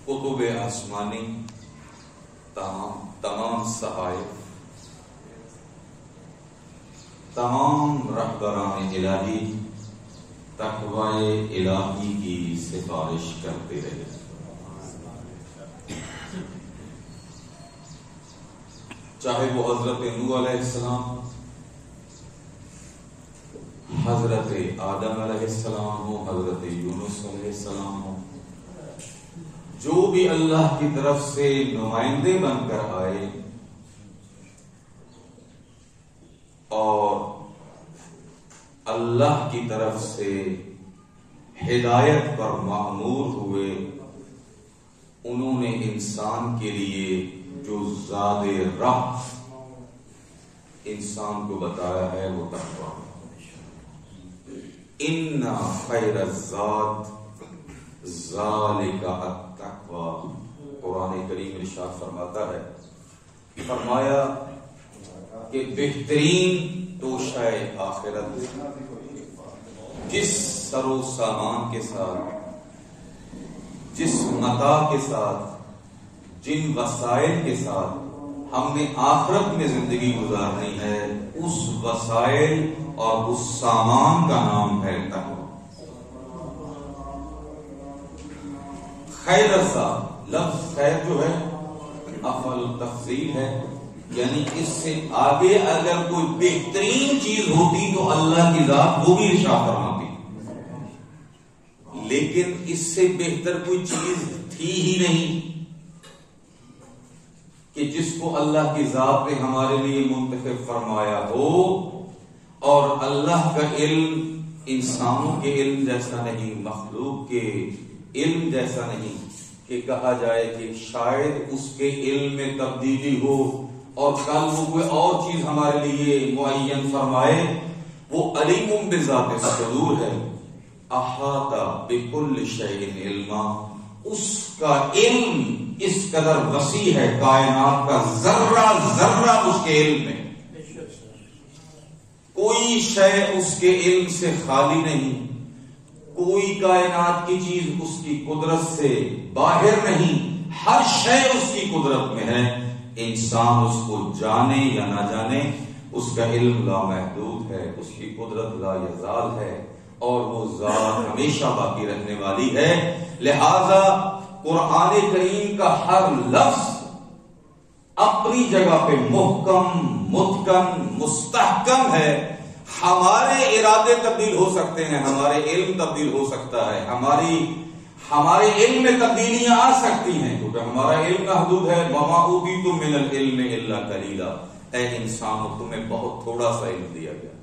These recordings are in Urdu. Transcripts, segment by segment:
کتب آسمانی، تمام صحائف، تمام رہبران الہی تقوی الہی کی سفارش کرتے رہے. چاہے وہ حضرت نوح علیہ السلام، حضرت آدم علیہ السلام ہو، حضرت یونس علیہ السلام ہو، جو بھی اللہ کی طرف سے نمائندے بن کر آئے اور اللہ کی طرف سے ہدایت پر مأمور ہوئے، انہوں نے انسان کے لیے جو زاد راہ انسان کو بتایا ہے وہ تقویٰ. ان خیر الزاد ذالک التقویٰ. قرآن کریم ارشاد فرماتا ہے، فرمایا کہ بہترین توشہ آخرت جس سر و سامان کے ساتھ، جس متاع کے ساتھ، جن وسائل کے ساتھ ہم نے آخرت میں زندگی گزارنی ہے، اس وسائل اور اس سامان کا نام ہے تقویٰ. خیر الزاد، لفظ خیر جو ہے افعل تفضیل ہے، یعنی اس سے آگے اگر کوئی بہترین چیز ہوتی تو اللہ کی ذات وہ بھی ارشاد فرماتی، لیکن اس سے بہتر کوئی چیز تھی ہی نہیں کہ جس کو اللہ کی ذات نے ہمارے لیے منتخب فرمایا ہو. اور اللہ کا علم انسانوں کے علم جیسا نہیں، مخلوق کے علم جیسا نہیں کہ کہا جائے کہ شاید اس کے علم میں تبدیلی ہو اور کل وہ کوئی اور چیز ہمارے لیے معین فرمائے. وہ علیم بذات الصدور ہے، احاطہ بکل شیء علما. اس کا علم اس قدر وسیع ہے، کائنات کا ذرہ ذرہ اس کے علم میں، کوئی شے اس کے علم سے خالی نہیں، کوئی کائنات کی چیز اس کی قدرت سے باہر نہیں، ہر شے اس کی قدرت میں ہے. انسان اس کو جانے یا نہ جانے، اس کا علم لامحدود ہے، اس کی قدرت لا یزال ہے، اور وہ ذات ہمیشہ باقی رہنے والی ہے. لہذا قرآن کریم کا ہر لفظ اپنی جگہ پہ محکم، متقن، مستحکم ہے. ہمارے ارادے تبدیل ہو سکتے ہیں، ہمارے علم تبدیل ہو سکتا ہے، ہمارے علم میں تبدیلیاں آ سکتی ہیں کیونکہ ہمارا علم محدود ہے. وما اوتیتم من العلم الا قلیلا. اے انسان، تمہیں بہت تھوڑا سا علم دیا گیا،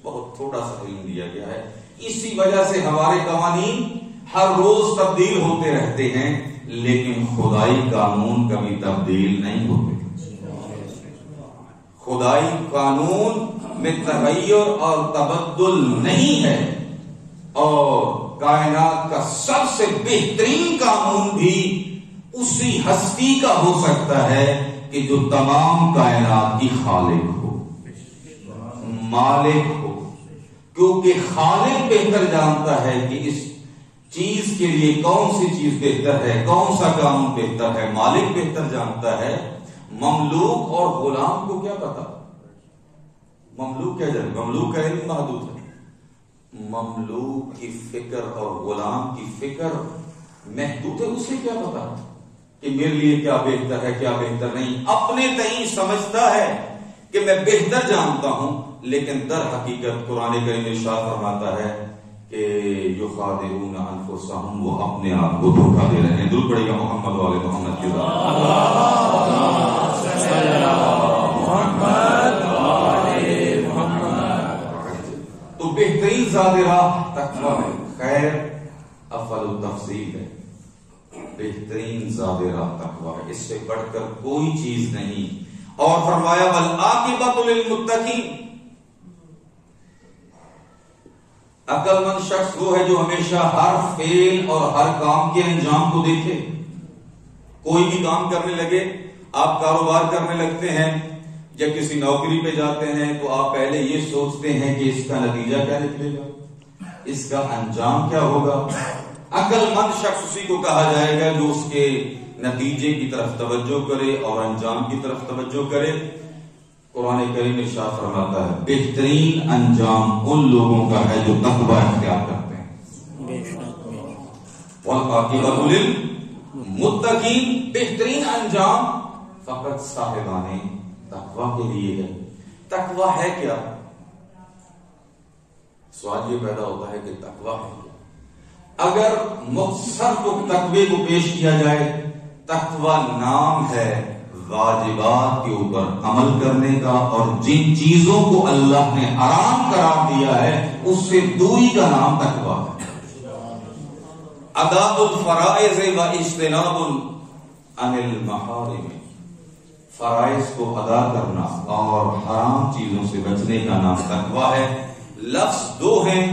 بہت تھوڑا سا علم دیا گیا ہے. اسی وجہ سے ہمارے قوانین ہر روز تبدیل ہوتے رہتے ہیں، لیکن خدائی قانون کبھی تبدیل نہیں ہوتے. خدائی قانون میں تغیر اور تبدل نہیں ہے. اور کائنات کا سب سے بہترین قانون بھی اسی ہستی کا ہو سکتا ہے کہ جو تمام کائنات کی خالق ہو، مالک ہو. کیونکہ خالق بہتر جانتا ہے کہ اس چیز کے لیے کون سی چیز بہتر ہے، کون سا قانون بہتر ہے. مالک بہتر جانتا ہے. مملوک اور غلام کو کیا پتا؟ مملوک کیا جائے، مملوک کا علم محدود ہے. مملوک کی فکر اور غلام کی فکر محدود ہے. اسے کیا پتا کہ میرے لیے کیا بہتر ہے، کیا بہتر نہیں. اپنے تئیں سمجھتا ہے کہ میں بہتر جانتا ہوں، لیکن در حقیقت قرآن کریم ارشاد فرماتا ہے کہ یخادعون انفسہم، وہ اپنے آپ کو دھوکہ دے رہے ہیں. درود پڑے گا محمد والے محمد کی تو بہترین زاد راہ تقویٰ ہے. خیر افضل التفضیل ہے، بہترین زاد راہ تقویٰ ہے، اس سے بڑھ کر کوئی چیز نہیں. اور فرمایا والعاقبۃ للمتقین. عقل مند شخص وہ ہے جو ہمیشہ ہر فعل اور ہر کام کے انجام کو دیکھے. کوئی بھی کام کرنے لگے، آپ کاروبار کرنے لگتے ہیں یا کسی نوکری پہ جاتے ہیں تو آپ پہلے یہ سوچتے ہیں کہ اس کا نتیجہ کیا نکلے گا، اس کا انجام کیا ہوگا. عقل مند شخص اسی کو کہا جائے گا جو اس کے نتیجے کی طرف توجہ کرے اور انجام کی طرف توجہ کرے. قرآن کریم ارشاد فرماتا ہے بہترین انجام ان لوگوں کا ہے جو تقوی اختیار کرتے ہیں. والعاقبۃ للمتقین، بہترین انجام فقط صاحبان تقوی کے لیے ہے. تقوی ہے کیا؟ سوال یہ پیدا ہوتا ہے کہ تقوی ہے کیا؟ اگر مختصر کو تقوی کو پیش کیا جائے، تقوی نام ہے واجبات کے اوپر عمل کرنے کا، اور جن چیزوں کو اللہ نے حرام قرار دیا ہے اس سے دوری کا نام تقوی ہے. اداء الفرائض و اجتناب عن المحارم، فرائض کو ادا کرنا اور حرام چیزوں سے بچنے کا نام تقوی ہے. لفظ دو ہیں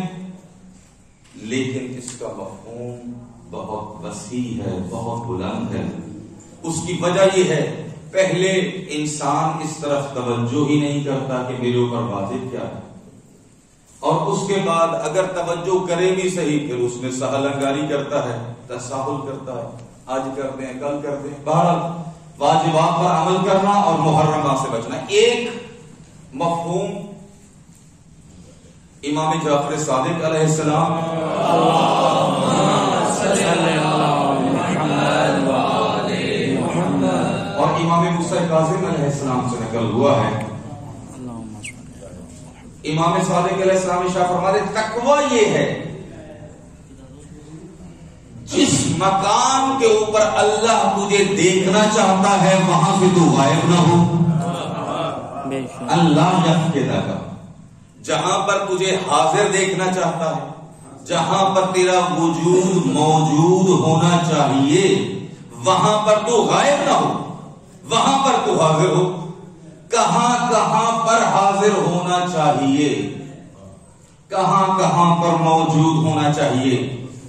لیکن اس کا مفہوم بہت وسیع ہے، بہت بلند ہے. اس کی وجہ یہ ہے پہلے انسان اس طرف توجہ ہی نہیں کرتا کہ میرے اوپر واجب کیا ہے، اور اس کے بعد اگر توجہ کرے بھی صحیح پھر اس میں سہل انگاری کرتا ہے، تساہل کرتا ہے، آج کرتے ہیں کل کرتے ہیں. بہرحال واجبات پر عمل کرنا اور محرمات سے بچنا. ایک مفہوم امام جعفر صادق علیہ السلام اور امام موسیٰ کاظم علیہ السلام سے نقل ہوا ہے. امام صادق علیہ السلام ارشاد فرماتے تقوی یہ ہے جس مکان کے اوپر اللہ تجھے دیکھنا چاہتا ہے وہاں سے تو غائب نہ ہو. اللہ یفقدک کا جہاں پر تجھے حاضر دیکھنا چاہتا ہے، جہاں پر تیرا وجود موجود ہونا چاہیے وہاں پر تو غائب نہ ہو، وہاں پر تو حاضر ہو. کہاں کہاں پر حاضر ہونا چاہیے، کہاں کہاں پر موجود ہونا چاہیے،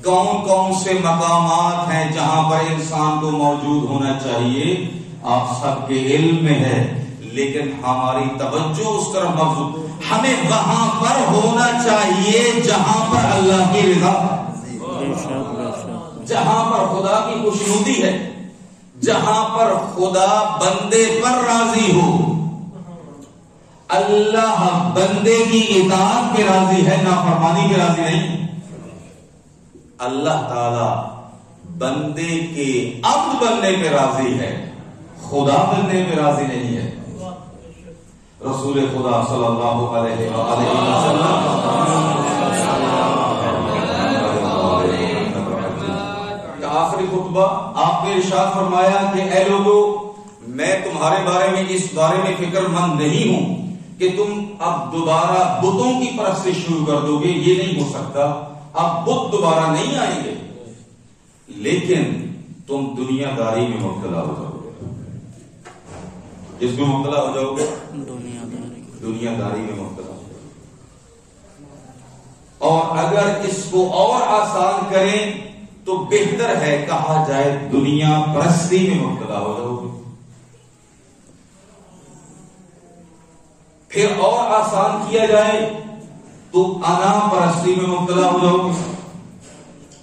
کون کون سے مقامات ہیں جہاں پر انسان کو موجود ہونا چاہیے، آپ سب کے علم میں ہے. لیکن ہماری توجہ اس طرف مبذول، ہمیں وہاں پر ہونا چاہیے جہاں پر اللہ کی رضا، جہاں پر خدا کی خوشنودی ہے، جہاں پر خدا بندے پر راضی ہو. اللہ بندے کی اطاعت پہ راضی ہے، نافرمانی پہ راضی نہیں. اللہ تعالی بندے کے عبد بننے پہ راضی ہے، خدا بننے پہ راضی نہیں ہے. رسول خدا صلی اللہ علیہ وسلم کا آخری خطبہ آپ نے ارشاد فرمایا کہ اے لوگو، میں تمہارے بارے میں اس بارے میں فکر مند نہیں ہوں کہ تم اب دوبارہ بتوں کی پرستش شروع کر دو گے. یہ نہیں ہو سکتا، اب بت دوبارہ نہیں آئیں گے، لیکن تم دنیا داری میں مبتلا ہو جاؤ گے. جس میں مبتلا ہو جاؤ گے، دنیا داری میں مبتلا ہو جاؤ گے. اور اگر اس کو اور آسان کریں تو بہتر ہے کہا جائے دنیا پرستی میں مبتلا ہو جاؤ گے. پھر اور آسان کیا جائے تو انا پرستی میں مبتلا ہو جاؤ گے.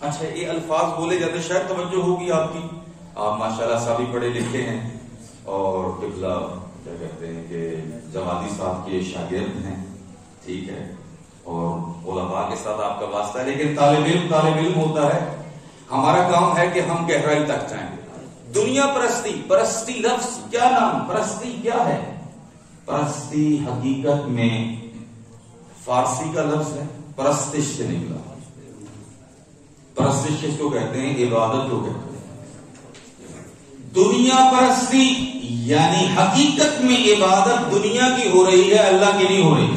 اچھا، یہ الفاظ بولے جاتے شاید توجہ ہوگی آپ کی، آپ ماشاءاللہ سبھی پڑھے لکھے ہیں اور قبلہ کیا کہتے ہیں کہ جوادی صاحب کے شاگرد ہیں، ٹھیک ہے، اور علماء کے ساتھ آپ کا واسطہ ہے. لیکن طالب علم ہوتا ہے، ہمارا کام ہے کہ ہم گہرائی تک جائیں. دنیا پرستی لفظ کیا نام، پرستی کیا ہے؟ پرستی حقیقت میں فارسی کا لفظ ہے، پرستش سے نکلا. پرستش کس کو کہتے ہیں؟ عبادت کو کہتے ہیں. دنیا پرستی یعنی حقیقت میں عبادت دنیا کی ہو رہی ہے، اللہ کی نہیں ہو رہی.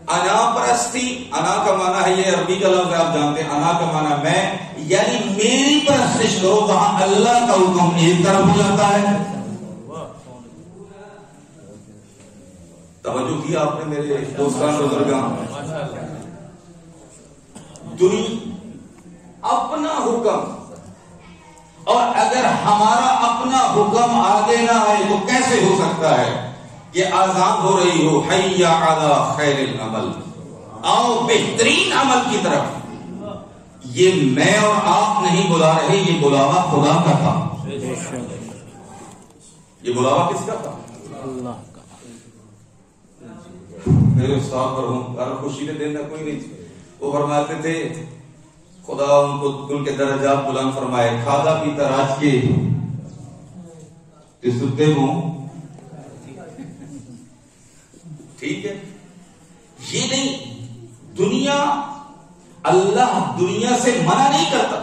انا پرستی، انا کا معنی ہے، یہ عربی کا لفظ ہے، آپ جانتے ہیں. انا کا معنی میں، یعنی میری پرستش کرو، وہاں اللہ کا حکم ایک طرف ہو جاتا ہے. توجہ کیا آپ نے میرے دوستان بزرگان؟ اپنا حکم، اور اگر ہمارا اپنا حکم آگے نہ آئے تو کیسے ہو سکتا ہے کہ آزان ہو رہی ہو حی علی خیر العمل، آؤ بہترین عمل کی طرف. یہ میں اور آپ نہیں بلا رہے، یہ بلاوا خدا کا تھا. یہ بلاوا کس کا تھا؟ اللہ کا. میرے استاد پر ہوں خوشی نے دینا کوئی نہیں. وہ فرماتے تھے خدا ان کو ان کے درجات بلند فرمائے، کھادا پیتا راج کے ستے ہوں. ٹھیک ہے، یہ نہیں. دنیا، اللہ دنیا سے منع نہیں کرتا،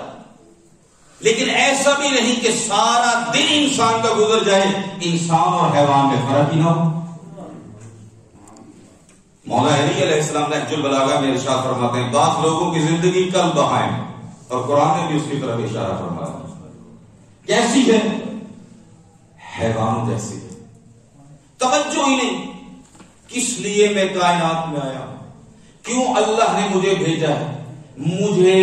لیکن ایسا بھی نہیں کہ سارا دن انسان کا گزر جائے انسان اور حیوان میں فرق ہی نہ ہو. مولا علی علیہ السلام نہج البلاغہ میں ارشاد فرماتے ہیں بعض لوگوں کی زندگی کل بہائم، اور قرآن نے بھی اس کی طرف اشارہ فرمایا. کیسی ہے؟ حیوانوں جیسی ہے. توجہ ہی نہیں کس لیے میں کائنات میں آیا ہوں، کیوں اللہ نے مجھے بھیجا ہے، مجھے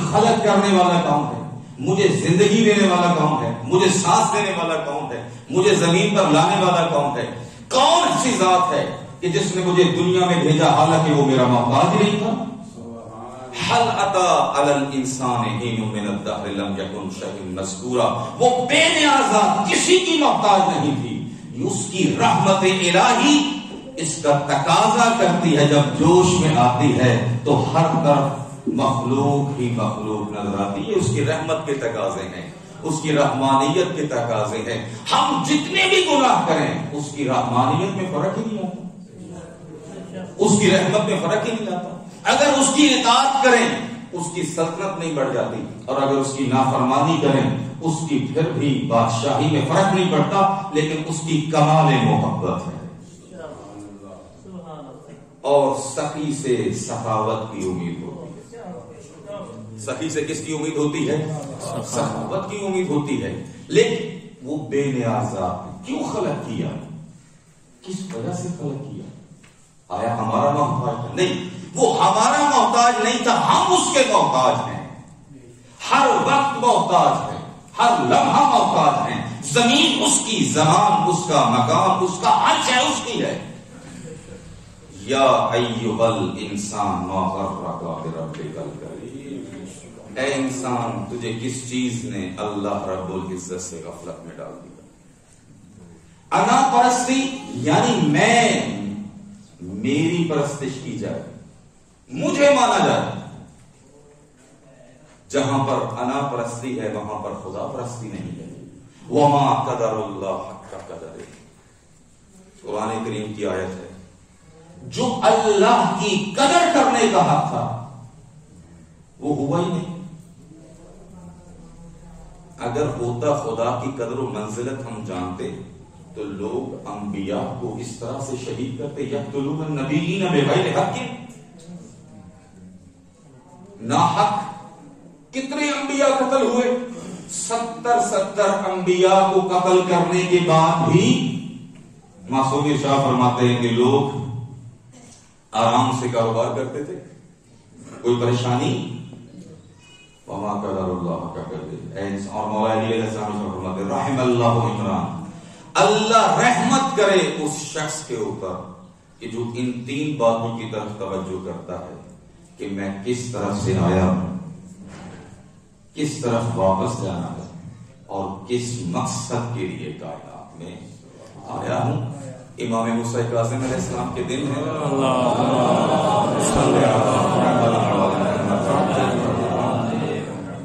خلق کرنے والا کون ہے، مجھے زندگی دینے والا کون ہے، مجھے سانس دینے والا کون ہے، مجھے زمین پر لانے والا کون ہے. کون سی ذات ہے کہ جس نے مجھے دنیا میں بھیجا حالانکہ وہ میرا محتاج نہیں تھا. حل اتا علی الانسان حین من الدہر لم یکن شیئا مذکورا. وہ بے نیازا کسی کی محتاج نہیں تھی. اس کی رحمت الہی اس کا تقاضا کرتی ہے، جب جوش میں آتی ہے تو ہر طرف مخلوق ہی مخلوق نظر آتی ہے. اس کی رحمت کے تقاضے ہیں، اس کی رحمانیت کے تقاضے ہیں. ہم جتنے بھی گناہ کریں اس کی رحمانیت میں فرق ہی نہیں آتا، اس کی رحمت میں فرق ہی نہیں آتا. اگر اس کی اطاعت کریں اس کی سلطنت نہیں بڑھ جاتی، اور اگر اس کی نافرمانی کریں اس کی پھر بھی بادشاہی میں فرق نہیں پڑتا، لیکن اس کی کمال محبت ہے. اور سخی سے سخاوت کی امید ہوتی ہے. سخی سے کس کی امید ہوتی ہے؟ سخاوت کی امید ہوتی ہے. لیکن وہ بے نیازا کیوں خلق کیا، کس وجہ سے خلق کیا؟ آیا ہمارا محتاج ہے؟ نہیں، وہ ہمارا محتاج نہیں تھا، ہم اس کے محتاج ہیں. ہر وقت محتاج ہے، ہر لمحہ محتاج ہیں. زمین اس کی، زمان اس کا، مقام اس کا، عرش ہے اس کی ہے. یا ایھا الانسان ما غرک بربک الکریم. اے انسان تجھے کس چیز نے اللہ رب العزت سے غفلت میں ڈال دیا. انا پرستی یعنی میں، میری پرستش کی جائے، مجھے مانا جائے. جہاں پر انا پرستی ہے وہاں پر خدا پرستی نہیں ہے. وما قدر اللہ حق قدرہ، قرآن کریم کی آیت ہے. جو اللہ کی قدر کرنے کا حق تھا وہ ہوا ہی نہیں. اگر ہوتا خدا کی قدر و منزلت ہم جانتے تو لوگ انبیاء کو اس طرح سے شہید کرتے. یقتلون النبیین بغیر حق، ناحق. کتنے انبیاء قتل ہوئے؟ 70 انبیاء کو قتل کرنے کے بعد بھی معصوم شاہ فرماتے ہیں کہ لوگ آرام سے کاروبار کرتے تھے، کوئی پریشانی. وما قدر اللہ کا قدر. اور مولا علی علیہ السلام فرماتے ہیں رحم اللہ عمران، اللہ رحمت کرے اس شخص کے اوپر کہ جو ان 3 باتوں کی طرف توجہ کرتا ہے کہ میں کس طرف سے آیا ہوں، کس طرف واپس جانا ہے، اور کس مقصد کے لیے کائنات میں آیا ہوں. امام موسیٰ کاظم علیہ السلام کے دن ہے.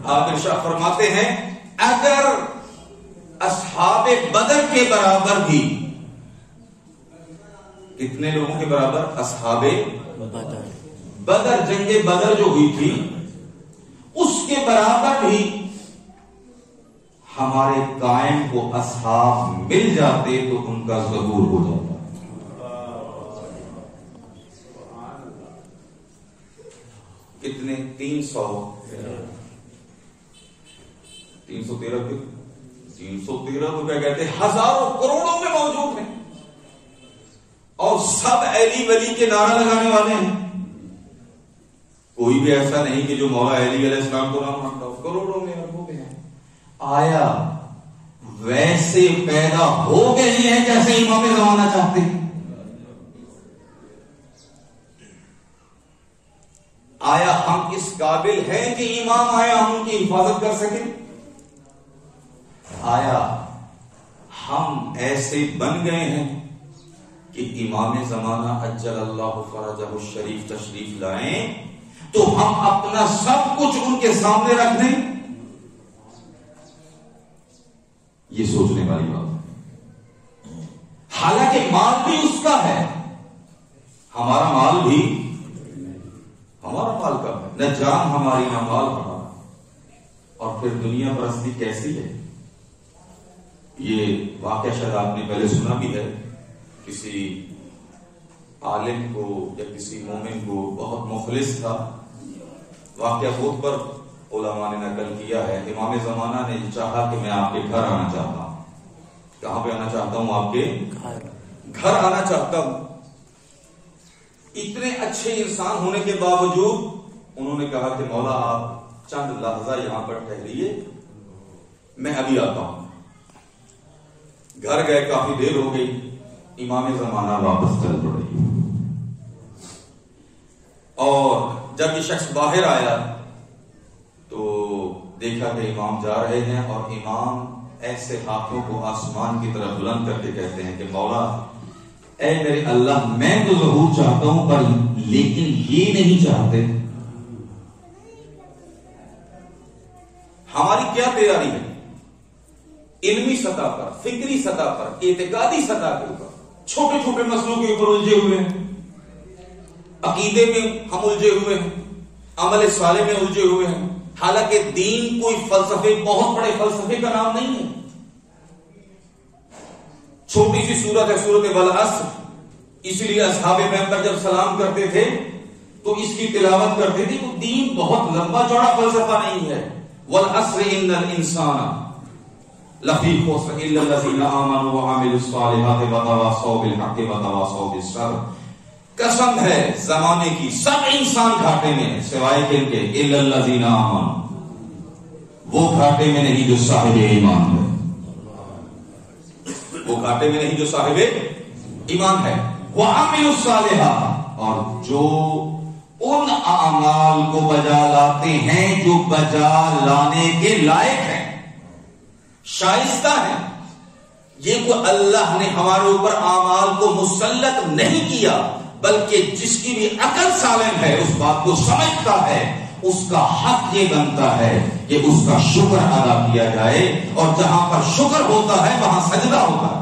آپ ارشاد فرماتے ہیں اگر اصحاب بدر کے برابر بھی، کتنے لوگوں کے برابر؟ اصحاب بدر، جنگ بدر جو ہوئی تھی اس کے برابر بھی ہمارے قائم کو اصحاب مل جاتے تو ان کا ظہور ہو جاتا. کتنے؟ 313 تو کیا کہتے ہیں ہزاروں کروڑوں میں موجود ہیں، اور سب علی ولی کے نعرہ لگانے والے ہیں. کوئی بھی ایسا نہیں کہ جو مولا علی علیہ السلام کو نہ مانتا ہو. کروڑوں میں، اربوں میں ہیں. آیا ویسے پیدا ہو گئے ہیں جیسے امام زمانہ چاہتے ہیں. آیا ہم اس قابل ہیں کہ امام آیا ہم ان کی حفاظت کر سکیں؟ آیا ہم ایسے بن گئے ہیں کہ امام زمانہ اجل اللہ فرجہ الشریف تشریف لائیں تو ہم اپنا سب کچھ ان کے سامنے رکھ دیں؟ یہ سوچنے والی بات ہے. حالانکہ مال بھی اس کا ہے، ہمارا مال بھی ہمارا مال کا ہے، نہ جان ہماری نہ مال ہمارا. اور پھر دنیا پرستی کیسی ہے؟ یہ واقعہ شاید آپ نے پہلے سنا بھی ہے. کسی عالم کو یا کسی مومن کو بہت مخلص تھا، واقعہ خود پر علماء نے نقل کیا ہے. امام زمانہ نے چاہا کہ میں آپ کے گھر آنا چاہتا ہوں. کہاں پہ آنا چاہتا ہوں؟ آپ کے گھر آنا چاہتا ہوں. اتنے اچھے انسان ہونے کے باوجود انہوں نے کہا کہ مولا آپ چند لحظہ یہاں پر ٹھہریے، میں ابھی آتا ہوں. گھر گئے، کافی دیر ہو گئی، امام زمانہ واپس چل پڑے. اور جب یہ شخص باہر آیا تو دیکھا کہ امام جا رہے ہیں، اور امام ایسے ہاتھوں کو آسمان کی طرف بلند کر کے کہتے ہیں کہ مولا اے میرے اللہ، میں تو ظہور چاہتا ہوں پر لیکن یہ نہیں چاہتے. ہماری کیا تیاری ہے؟ علمی سطح پر، فکری سطح پر، اعتقادی سطح کے اوپر چھوٹے چھوٹے مسئلوں کے اوپر الجھے ہوئے ہیں. عقیدے میں ہم الجھے ہوئے ہیں، عمل صالح میں الجھے ہوئے ہیں. حالانکہ دین کوئی فلسفے، بہت بڑے فلسفے کا نام نہیں ہے. چھوٹی سی سورت ہے، سورت والعصر. اس لیے اصحاب منبر جب سلام کرتے تھے تو اس کی تلاوت کرتے تھے. تو دین بہت لمبا چوڑا فلسفہ نہیں ہے. والعصر ان الانسان لفی خسر الا الذین آمنوا وعملوا الصالحات وتواصوا بالحق وتواصوا بالصبر. قسم ہے زمانے کی، سب انسان گھاٹے میں ہے سوائے کن کے؟ الا الذین آمنوا، وہ گھاٹے میں نہیں جو صاحب ایمان ہے. وہ گھاٹے میں نہیں جو صاحب ایمان ہے. وعملوا الصالحات، اور جو ان اعمال کو بجا لاتے ہیں جو بجا لانے کے لائق ہیں، شائستہ ہیں. یہ کوئی اللہ نے ہمارے اوپر اعمال کو مسلط نہیں کیا، بلکہ جس کی بھی عقل سالم ہے اس بات کو سمجھتا ہے، اس کا حق یہ بنتا ہے کہ اس کا شکر ادا کیا جائے. اور جہاں پر شکر ہوتا ہے وہاں سجدہ ہوتا ہے.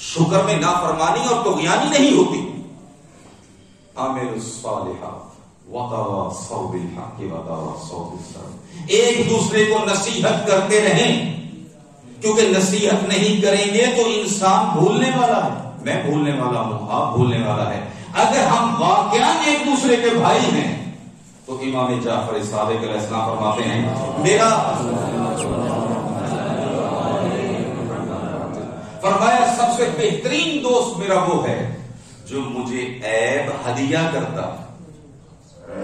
شکر میں نافرمانی اور طغیانی نہیں ہوتی. عامل الصالحات وتواصوا بالحق وتواصوا بالصبر. ایک دوسرے کو نصیحت کرتے رہیں، کیونکہ نصیحت نہیں کریں گے تو انسان بھولنے والا ہے. میں بھولنے والا ہوں، آپ بھولنے والا ہے. اگر ہم واقعا ایک دوسرے کے بھائی ہیں تو امام جعفر صادق علیہ السلام فرماتے ہیں میرا فرمایا سب سے بہترین دوست میرا وہ ہے جو مجھے عیب ہدیہ کرتا ہے،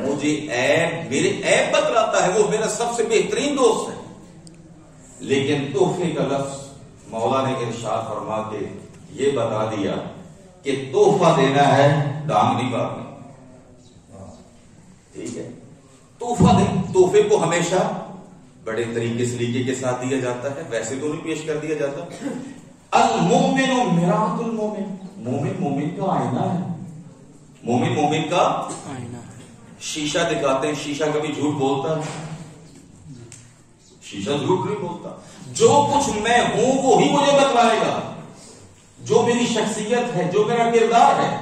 مجھے عیب، میرے عیب بتلاتا ہے، وہ میرا سب سے بہترین دوست ہے. لیکن تحفے کا لفظ مولا نے ارشاد فرما کے یہ بتا دیا کہ تحفہ دینا ہے، ڈانگ نہیں کاٹنی. ٹھیک ہے، تحفہ دیں. تحفے کو ہمیشہ بڑے طریقے سلیقے کے ساتھ دیا جاتا ہے، ویسے تو نہیں پیش کر دیا جاتا. المومن مرآۃ المومن، مومن مومن کا آئینہ ہے. مومن مومن کا آئینہ. شیشہ دکھاتے ہیں، شیشہ کبھی جھوٹ بولتا ہے؟ شیشہ جھوٹ نہیں بولتا. جو کچھ میں ہوں وہی مجھے بتلائے گا، جو میری شخصیت ہے، جو میرا کردار ہے.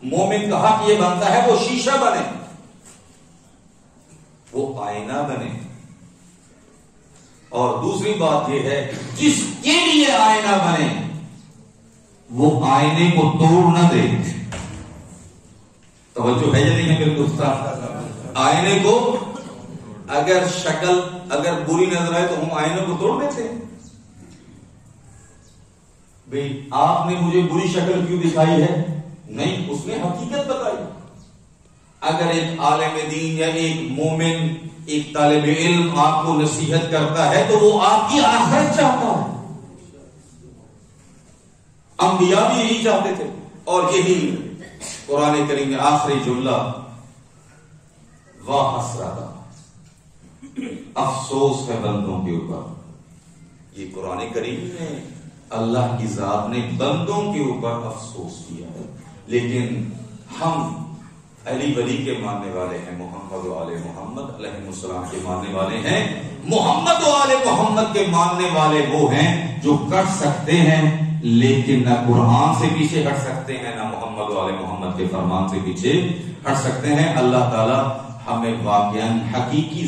مومن کا حق یہ بنتا ہے وہ شیشہ بنے، وہ آئینہ بنے. اور دوسری بات یہ ہے جس کے لیے آئینہ بنے وہ آئینے کو توڑ نہ دے. توجہ ہے یا نہیں ہے؟ بالکل. آئینے کو اگر شکل اگر بری نظر آئے تو ہم آئینے کو توڑ دیتے ہیں. بھئی آپ نے مجھے بری شکل کیوں دکھائی ہے؟ نہیں، اس نے حقیقت بتائی. اگر ایک عالم دین یا ایک مومن، ایک طالب علم آپ کو نصیحت کرتا ہے تو وہ آپ کی آخرت چاہتا ہے. انبیاء بھی یہی چاہتے تھے اور یہی قرآن کریم میں آخری جملہ واہ حسرتا، افسوس ہے بندوں کے اوپر۔ یہ قرآن کریم میں اللہ کی ذات نے بندوں کے اوپر افسوس کیا ہے، لیکن ہم علی ولی کے ماننے والے ہیں، محمد و آل محمد علیہ السلام کے ماننے والے ہیں۔ محمد و آل محمد کے ماننے والے وہ ہیں جو کر سکتے ہیں لیکن نہ قرآن سے پیچھے ہٹ سکتے ہیں، نہ محمد و آل محمد کے فرمان سے پیچھے ہٹ سکتے ہیں۔ اللہ تعالی ہمیں واقعاً حقیقی